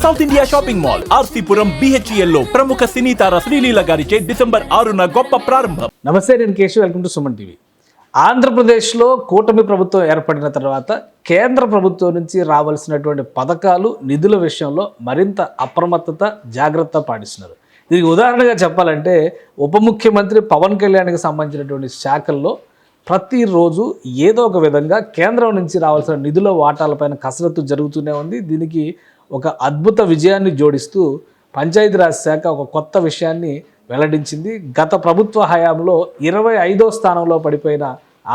South India shopping mall RC Puram BHEL లో ప్రముఖ సినీ తార శ్రీలీల గారిచే డిసెంబర్ 6న గొప్ప ప్రారంభం. నమస్తే, నేను Keshav. Welcome to Suman TV. ఆంధ్రప్రదేశ్లో కూటమి ప్రభుత్వం ఏర్పడిన తర్వాత కేంద్ర ప్రభుత్వం నుంచి రావాల్సినటువంటి పథకాలు, నిధుల విషయంలో మరింత అప్రమత్తత, జాగ్రత్త పాటిస్తున్నారు. దీనికి ఉదాహరణగా చెప్పాలంటే ఉప ముఖ్యమంత్రి పవన్ కళ్యాణ్కి సంబంధించినటువంటి శాఖల్లో ప్రతిరోజు ఏదో ఒక విధంగా కేంద్రం నుంచి రావాల్సిన నిధుల వాటాలపైన కసరత్తు జరుగుతూనే ఉంది. దీనికి ఒక అద్భుత విజయాన్ని జోడిస్తూ పంచాయతీరాజ్ శాఖ ఒక కొత్త విషయాన్ని వెల్లడించింది. గత ప్రభుత్వ హయాంలో 25వ స్థానంలో పడిపోయిన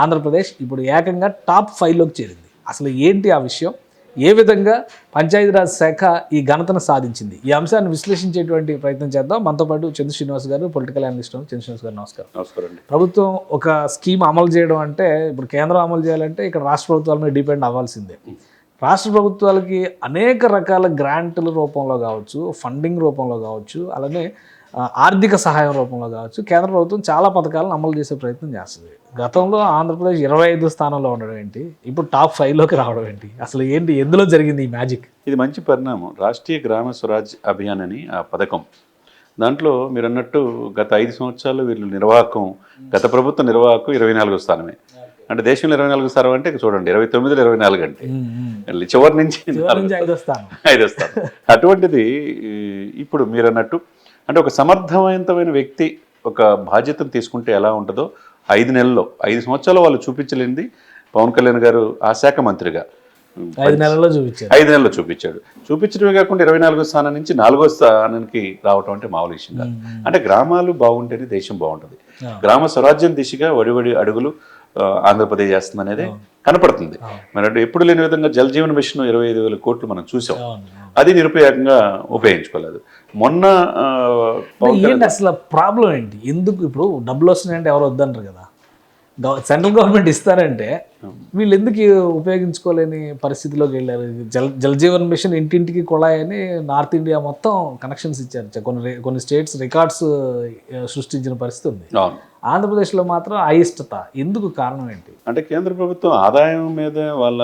ఆంధ్రప్రదేశ్ ఇప్పుడు ఏకంగా టాప్ 5లోకి చేరింది. అసలు ఏంటి ఆ విషయం? ఏ విధంగా పంచాయతీరాజ్ శాఖ ఈ ఘనతను సాధించింది? ఈ అంశాన్ని విశ్లేషించేటువంటి ప్రయత్నం చేద్దాం. మనతో పాటు చంద్ర శ్రీనివాస్ గారు, పొలిటికల్ అనలిస్ట్. చంద్ర శ్రీనివాస్ గారు నమస్కారం. నమస్కారం అండి. ప్రభుత్వం ఒక స్కీమ్ అమలు చేయడం అంటే, ఇప్పుడు కేంద్రం అమలు చేయాలంటే ఇక్కడ రాష్ట్ర ప్రభుత్వాల మీద డిపెండ్ అవ్వాల్సిందే. రాష్ట్ర ప్రభుత్వాలకి అనేక రకాల గ్రాంట్ల రూపంలో కావచ్చు, ఫండింగ్ రూపంలో కావచ్చు, అలానే ఆర్థిక సహాయం రూపంలో కావచ్చు, కేంద్ర ప్రభుత్వం చాలా పథకాలను అమలు చేసే ప్రయత్నం చేస్తుంది. గతంలో ఆంధ్రప్రదేశ్ 25వ స్థానంలో ఉండడం ఏంటి, ఇప్పుడు టాప్ 5లోకి రావడం ఏంటి? అసలు ఏంటి, ఎందులో జరిగింది ఈ మ్యాజిక్? ఇది మంచి పరిణామం. రాష్ట్రీయ గ్రామ స్వరాజ్ అభియాన్ అని ఆ పథకం. దాంట్లో మీరు అన్నట్టు గత 5 సంవత్సరాలు వీళ్ళు నిర్వాహకం, గత ప్రభుత్వ నిర్వాహకం 24వ స్థానమే. అంటే దేశంలో 24వ స్థానం అంటే చూడండి, 29లో 24 అంటే చివరి నుంచి 5వ స్థానం. అటువంటిది ఇప్పుడు మీరు అన్నట్టు అంటే ఒక సమర్థవంతమైన వ్యక్తి ఒక బాధ్యతను తీసుకుంటే ఎలా ఉంటుందో 5 నెలల్లో 5 సంవత్సరాలు వాళ్ళు చూపించలేనిది పవన్ కళ్యాణ్ గారు ఆ శాఖ మంత్రిగా 5 నెలల్లో చూపించాడు. చూపించడమే కాకుండా 24వ స్థానం నుంచి 4వ స్థానానికి రావటం అంటే మామూలు విషయం కాదు. అంటే గ్రామాలు బాగుంటేనే దేశం బాగుంటుంది. గ్రామ స్వరాజ్యం దిశగా వడివడి అడుగులు ఆంధ్రప్రదేశ్ చేస్తుంది అనేది కనపడుతుంది. మరి ఎప్పుడు లేని విధంగా జల్ జీవన్ మిషన్ 25,000 కోట్లు మనం చూసాం. అది నిరుపయోగంగా ఉపయోగించుకోలేదు. మొన్న ఏంటి అసలు ప్రాబ్లం ఏంటి? ఎందుకు ఇప్పుడు డబ్బులు వస్తున్నాయంటే ఎవరు వద్దంటారు కదా, సెంట్రల్ గవర్నమెంట్ ఇస్తారంటే వీళ్ళు ఎందుకు ఉపయోగించుకోలేని పరిస్థితిలోకి వెళ్ళారు? జల్ జీవన్ మిషన్ ఇంటింటికి కుళాయి అని నార్త్ ఇండియా మొత్తం కనెక్షన్స్ ఇచ్చారు. కొన్ని స్టేట్స్ రికార్డ్స్ సృష్టించిన పరిస్థితి ఉంది. ఆంధ్రప్రదేశ్లో మాత్రం అయిష్టత ఎందుకు? కారణం ఏంటి? అంటే కేంద్ర ప్రభుత్వం ఆదాయం మీద వాళ్ళ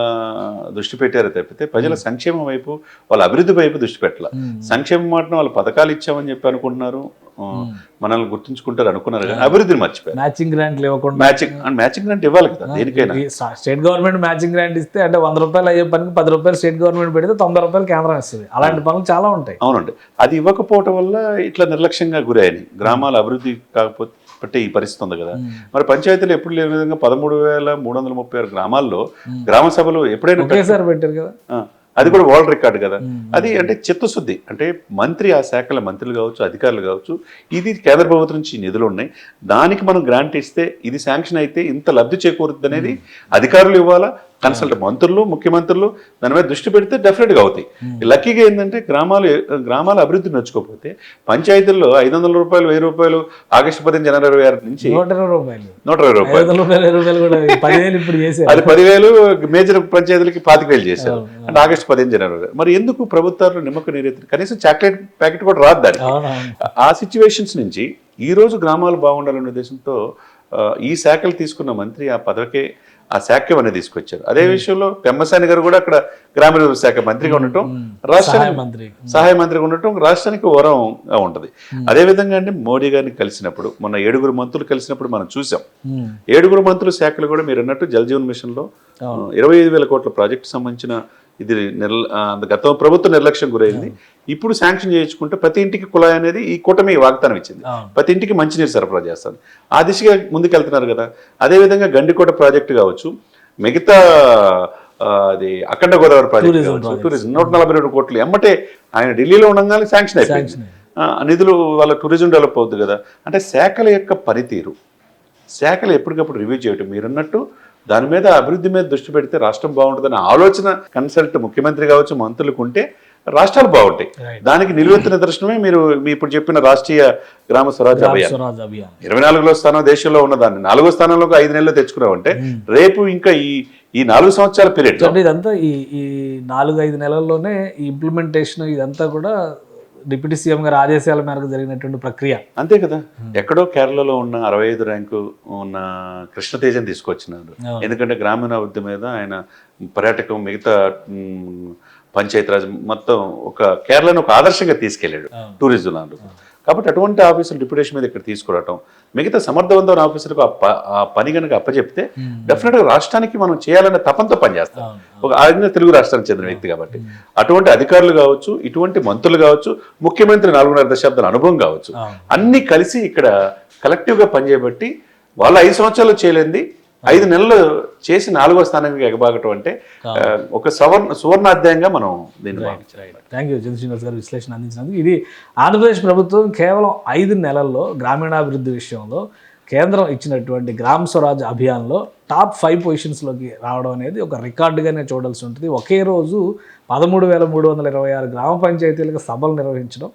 దృష్టి పెట్టారు తప్పితే ప్రజల సంక్షేమం వైపు, వాళ్ళ అభివృద్ధి వైపు దృష్టి పెట్టాల. సంక్షేమం మాటను వాళ్ళు పథకాలు ఇచ్చామని చెప్పి అనుకుంటున్నారు, మనల్ని గుర్తుంచుకుంటారు అనుకున్నారు, కానీ అభివృద్ధిని మర్చిపోయారు. మ్యాచింగ్ గ్రాంట్లు ఇవ్వకుండా, మ్యాచింగ్ గ్రాంట్ ఇవ్వాలి కదా దేనికైనా. స్టేట్ గవర్నమెంట్ మ్యాచింగ్ గ్రాంట్ ఇస్తే అంటే 100 రూపాయలు అయ్యే పనికి 10 రూపాయలు స్టేట్ గవర్నమెంట్ పెడితే 90 రూపాయలు కేంద్రం ఇస్తుంది. అలాంటి పనులు చాలా ఉంటాయి. అవునండి. అది ఇవ్వకపోవటం వల్ల ఇట్లా నిర్లక్ష్యంగా గురయ్యాయి. గ్రామాల అభివృద్ధి కాకపోతే ఈ పరిస్థితి ఉంది కదా. మరి పంచాయతీలు ఎప్పుడు లేని విధంగా 13,336 గ్రామాల్లో గ్రామ సభలు ఎప్పుడైనా ఒకేసారి పెట్టారు కదా. అది కూడా వరల్డ్ రికార్డు కదా. అది అంటే చిత్తశుద్ధి. అంటే మంత్రి, ఆ శాఖల మంత్రులు కావచ్చు, అధికారులు కావచ్చు, ఇది కేంద్ర ప్రభుత్వం నుంచి నిధులు ఉన్నాయి, దానికి మనం గ్రాంట్ ఇస్తే ఇది శాంక్షన్ అయితే ఇంత లబ్ధి చేకూరుతుంది అనేది అధికారులు ఇవ్వాలా, కన్సల్ట్ మంత్రులు, ముఖ్యమంత్రులు దాని మీద దృష్టి పెడితే డెఫినెట్గా అవుతాయి. లక్కీగా ఏంటంటే గ్రామాల అభివృద్ధి నచ్చుకోకపోతే పంచాయతీల్లో 500 రూపాయలు, 1000 రూపాయలు ఆగస్టు 15, జనవరి 26 నుంచి 120 రూపాయలు, అది 10,000 మేజర్ పంచాయతీలకి 25,000 చేశారు. అంటే ఆగస్టు 15, జనవరి. మరి ఎందుకు ప్రభుత్వాలు నిమ్మక నీరెత్తి కనీసం చాక్లెట్ ప్యాకెట్ కూడా రాదు దానికి. ఆ సిచ్యువేషన్స్ నుంచి ఈ రోజు గ్రామాలు బాగుండాలనే ఉద్దేశంతో ఈ శాఖలు తీసుకున్న మంత్రి ఆ పదవికే, ఆ శాఖ అనేది తీసుకొచ్చారు. అదే విషయంలో పెమ్మసాని గారు కూడా అక్కడ గ్రామీణ శాఖ మంత్రిగా ఉండటం, రాష్ట్రానికి సహాయ మంత్రిగా ఉండటం రాష్ట్రానికి వరంగా ఉంటుంది. అదేవిధంగా అంటే మోడీ గారిని కలిసినప్పుడు, మొన్న 7 మంత్రులు కలిసినప్పుడు మనం చూసాం. 7 మంత్రుల శాఖలు కూడా మీరు అన్నట్టు జల్ జీవన్ మిషన్లో 25,000 కోట్ల ప్రాజెక్టు సంబంధించిన ఇది గత ప్రభుత్వ నిర్లక్ష్యం గురైంది. ఇప్పుడు శాంక్షన్ చేయించుకుంటే ప్రతి ఇంటికి కుళాయి అనేది ఈ కూటమి వాగ్దానం ఇచ్చింది. ప్రతి ఇంటికి మంచినీరు సరఫరా చేస్తుంది. ఆ దిశగా ముందుకెళ్తున్నారు కదా. అదేవిధంగా గండికోట ప్రాజెక్టు కావచ్చు, మిగతా అది అఖండ గోదావరి ప్రాజెక్టు కావచ్చు, టూరిజం 142 కోట్లు ఎమ్మటే ఆయన ఢిల్లీలో ఉండగానే శాంక్షన్ అయిపోయింది. నిధులు వాళ్ళ టూరిజం డెవలప్ అవుతుంది కదా. అంటే శాఖల యొక్క పనితీరు, శాఖలు ఎప్పటికప్పుడు రివ్యూ చేయటం, మీరన్నట్టు దాని మీద అభివృద్ధి మీద దృష్టి పెడితే రాష్ట్రం బాగుంటుందనే ఆలోచన కన్సల్ట్ ముఖ్యమంత్రి కావచ్చు, మంత్రులకు ఉంటే రాష్ట్రాలు బాగుంటాయి. దానికి నిలువెత్తు నిదర్శనమే మీరు ఇప్పుడు చెప్పిన రాష్ట్రీయ గ్రామ స్వరాజ్ అభియాన్. 24వ స్థానం దేశంలో ఉన్నదాన్ని 4వ స్థానంలోకి 5 నెలలు తెచ్చుకున్నామంటే రేపు ఇంకా ఈ 4 సంవత్సరాల పీరియడ్ ఇదంతా ఈ 4-5 నెలల్లోనే ఈ ఇంప్లిమెంటేషన్ ఇదంతా కూడా డిప్యూటీ సీఎం గారి ఆదేశాల మేరకు జరిగినటువంటి ప్రక్రియ. అంతే కదా. ఎక్కడో కేరళలో ఉన్న 65 ర్యాంకు ఉన్న కృష్ణతేజని తీసుకొచ్చినారు. ఎందుకంటే గ్రామీణాభివృద్ధి మీద ఆయన పర్యాటకం, మిగతా పంచాయతీరాజ్ మొత్తం ఒక కేరళను ఒక ఆదర్శంగా తీసుకెళ్ళాడు టూరిజం దాంట్లో. కాబట్టి అటువంటి ఆఫీసులు డిప్యూటేషన్ మీద ఇక్కడ తీసుకురావటం, మిగతా సమర్థవంతమైన ఆఫీసులకు ఆ పని కనుక అప్పచెప్తే డెఫినెట్గా రాష్ట్రానికి మనం చేయాలనే తపంతో పనిచేస్తాం. ఒక ఆయన తెలుగు రాష్ట్రానికి చెందిన వ్యక్తి కాబట్టి అటువంటి అధికారులు కావచ్చు, ఇటువంటి మంత్రులు కావచ్చు, ముఖ్యమంత్రి 4.5 దశాబ్దాల అనుభవం కావచ్చు, అన్ని కలిసి ఇక్కడ కలెక్టివ్గా పనిచేయబట్టి వాళ్ళు 5 సంవత్సరాలు చేయలేంది 5 నెలలు చేసి 4వ స్థానానికి ఎగబాగటం అంటే ఒక సువర్ణాధ్యాయంగా మనం దీన్ని థ్యాంక్ యూ చంద్రశ్రీనివాస్ గారు విశ్లేషణ అందించినందుకు. ఇది ఆంధ్రప్రదేశ్ ప్రభుత్వం కేవలం 5 నెలల్లో గ్రామీణాభివృద్ధి విషయంలో కేంద్రం ఇచ్చినటువంటి గ్రామ స్వరాజ్ అభియాన్లో టాప్ 5 పొజిషన్స్లోకి రావడం అనేది ఒక రికార్డుగానే చూడాల్సి ఉంటుంది. ఒకే రోజు 13,326 గ్రామ పంచాయతీలకు సభలు నిర్వహించడం,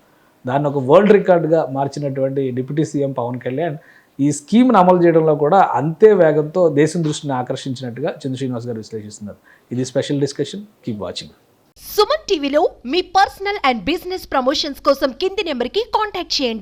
దాన్ని ఒక వరల్డ్ రికార్డుగా మార్చినటువంటి డిప్యూటీ సీఎం పవన్ కళ్యాణ్ ఈ స్కీమ్ను అమలు చేయడంలో కూడా అంతే వేగంతో దేశం దృష్టిని ఆకర్షించినట్టుగా చంద్రశ్రీనివాస్ గారు విశ్లేషిస్తున్నారు. ఇది special discussion. Keep watching. Suman టీవీలో మీ పర్సనల్ అండ్ బిజినెస్ ప్రమోషన్స్ కోసం కింది నెంబర్కి కాంటాక్ట్ చేయండి.